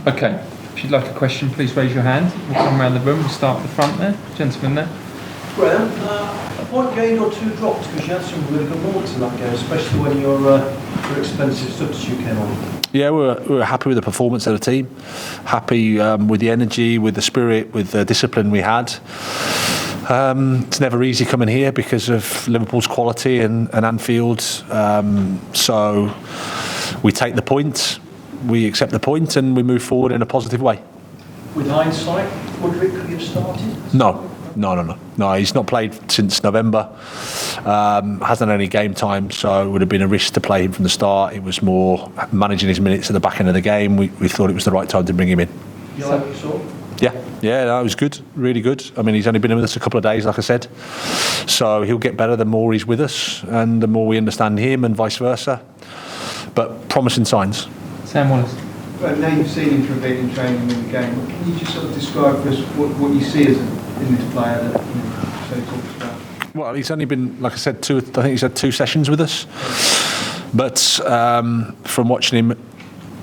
Okay, if you'd like a question, please raise your hand. We'll come around the room. We'll start at the front there. Gentleman there. Graham, a point gained or two dropped because you had some really good moments in that game, especially when your expensive substitute came on. Yeah, we were happy with the performance of the team, happy with the energy, with the spirit, with the discipline we had. It's never easy coming here because of Liverpool's quality and Anfield. So we take the point, we accept the point, and we move forward in a positive way. With hindsight, Mudryk could have started? No, he's not played since November. Hasn't had any game time, so it would have been a risk to play him from the start. It was more managing his minutes at the back end of the game. We thought it was the right time to bring him in. You like what you saw? Yeah, no, it was good, really good. I mean, he's only been with us a couple of days, like I said. So he'll get better the more he's with us and the more we understand him and vice versa. But promising signs. Sam Wallace. Well, now you've seen him for a bit in training in the game, can you just sort of describe for us what you see as in this player that so he talks about? Well, he's only been, like I said, I think he's had 2 sessions with us. But from watching him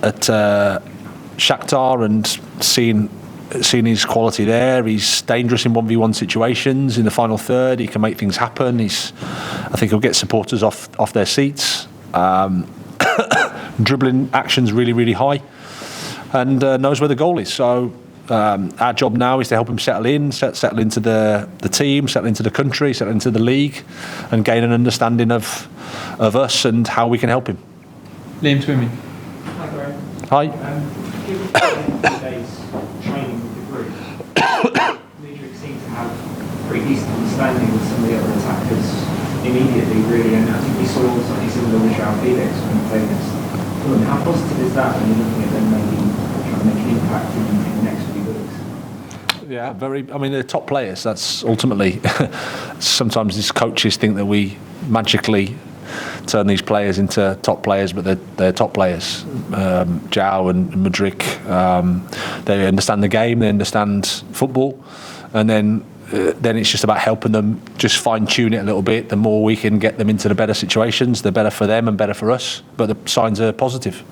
at Shakhtar and seeing his quality there, he's dangerous in 1v1 situations in the final third. He can make things happen. I think he'll get supporters off their seats. Dribbling action's really, really high, and knows where the goal is. So our job now is to help him settle into the team, settle into the country, settle into the league, and gain an understanding of us and how we can help him. Liam Twomey. Hi, Graham. Hi. Given today's training with the group, Mudryk seems to have pretty decent understanding with some of the other attackers immediately, really, and I think we saw something similar with João Felix when he played against Fulham. How positive is that when you're looking at them maybe trying to make an impact in the next few weeks? Yeah, very. I mean, they're top players. That's ultimately. Sometimes these coaches think that we magically turn these players into top players, but they're top players. João and Mudryk, they understand the game, they understand football, and then it's just about helping them just fine-tune it a little bit. The more we can get them into the better situations, the better for them and better for us. But the signs are positive.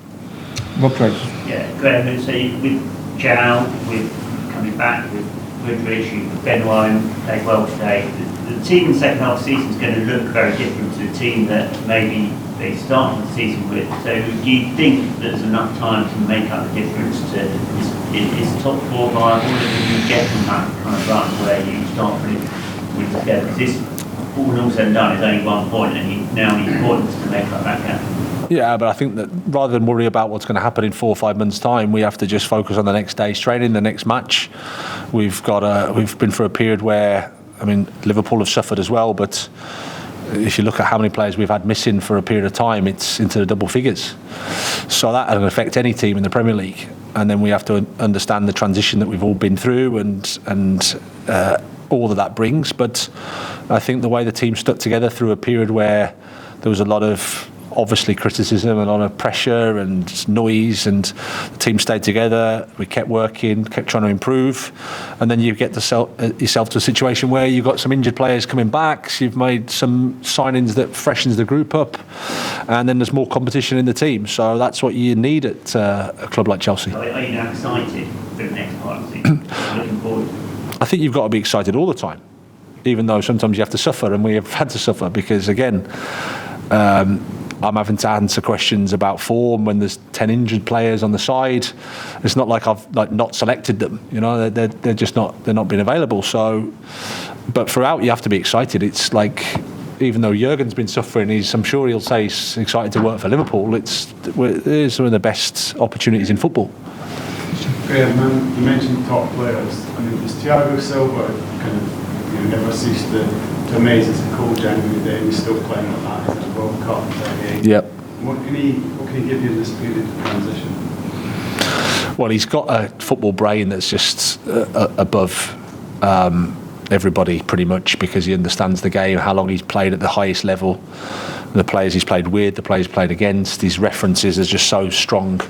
Rob Drake. Yeah, Graham, so with João, with coming back, with Mudryk, with Benoit played well today, the team in the second half of the season is going to look very different to the team that maybe they started the season with. So do you think there's enough time to make up the difference to is top 4 viable, or do you get from that kind of run where you start putting wins together? Because this, all said and done, is only 1 point, and you now need points to make up that gap. Yeah, but I think that rather than worry about what's going to happen in 4 or 5 months' time, we have to just focus on the next day's training, the next match. We've been through a period where, I mean, Liverpool have suffered as well, but if you look at how many players we've had missing for a period of time, it's into the double figures. So that can affect any team in the Premier League. And then we have to understand the transition that we've all been through and all that brings. But I think the way the team stuck together through a period where there was a lot of obviously criticism, a lot of pressure and noise, and the team stayed together. We kept working, kept trying to improve, and then you get yourself to a situation where you've got some injured players coming back. So you've made some signings that freshens the group up, and then there's more competition in the team. So that's what you need at a club like Chelsea. Are you now excited for the next part of the season? Looking forward? I think you've got to be excited all the time, even though sometimes you have to suffer, and we have had to suffer because, again, I'm having to answer questions about form when there's 10 injured players on the side. It's not like I've not selected them, you know. They're just not being available. So, but throughout you have to be excited. It's like, even though Jurgen's been suffering, I'm sure he'll say he's excited to work for Liverpool. It's one of the best opportunities in football. Graham, you mentioned top players. I mean, does Thiago Silva kind of never cease to amaze us? Cold January day, he's still playing like that in the World Cup. Yep. What can he give you in this period of transition? Well, he's got a football brain that's just above everybody pretty much, because he understands the game, how long he's played at the highest level, the players he's played with, the players he's played against. His references are just so strong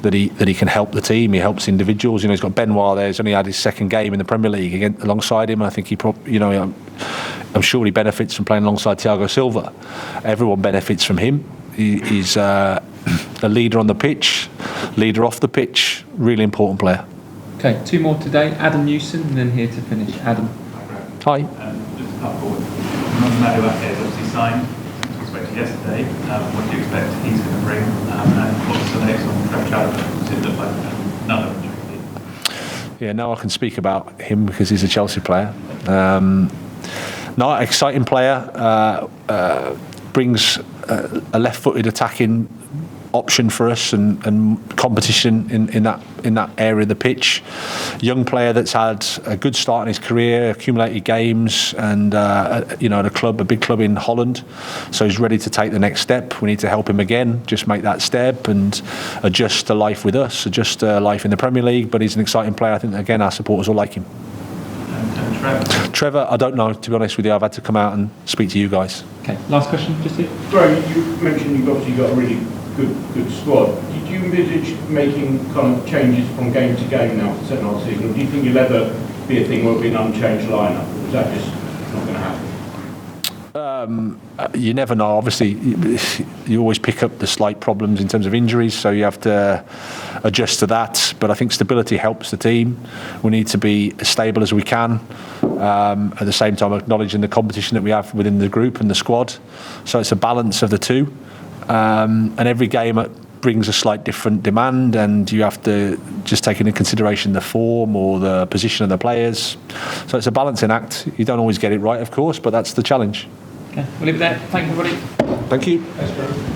that he can help the team. He helps individuals. You know, he's got Benoit there. He's only had his second game in the Premier League alongside him. I think I'm sure he benefits from playing alongside Thiago Silva. Everyone benefits from him. He's a leader on the pitch, leader off the pitch. Really important player. Okay, 2 more today. Adam Newson, and then here to finish. Adam. Hi. Just up forward. Madueke is obviously signed, as we spoke to yesterday. What do you expect he's going to bring? And what's the next on Chalobah? Does it look like another injury? Yeah, now I can speak about him because he's a Chelsea player. Exciting player. Brings a left-footed attacking option for us and competition in that area of the pitch. Young player that's had a good start in his career, accumulated games, and at a big club in Holland. So he's ready to take the next step. We need to help him again, just make that step and adjust to life with us, adjust to life in the Premier League. But he's an exciting player. I think again our supporters will like him. And Trevor, I don't know, to be honest with you. I've had to come out and speak to you guys. Okay, last question, just here. Sorry, you mentioned you've obviously got a really good squad. Did you envisage making kind of changes from game to game now for the second half of the season? Or do you think you'll ever be a thing where it'll be an unchanged lineup? Or is that just not going to happen? You never know. Obviously, you always pick up the slight problems in terms of injuries, so you have to adjust to that. But I think stability helps the team. We need to be as stable as we can. At the same time, acknowledging the competition that we have within the group and the squad. So it's a balance of the two. And every game brings a slight different demand, and you have to just take into consideration the form or the position of the players. So it's a balancing act. You don't always get it right, of course, but that's the challenge. Okay, we'll leave it there. Thank you, everybody. Thank you. Thanks, Trevor.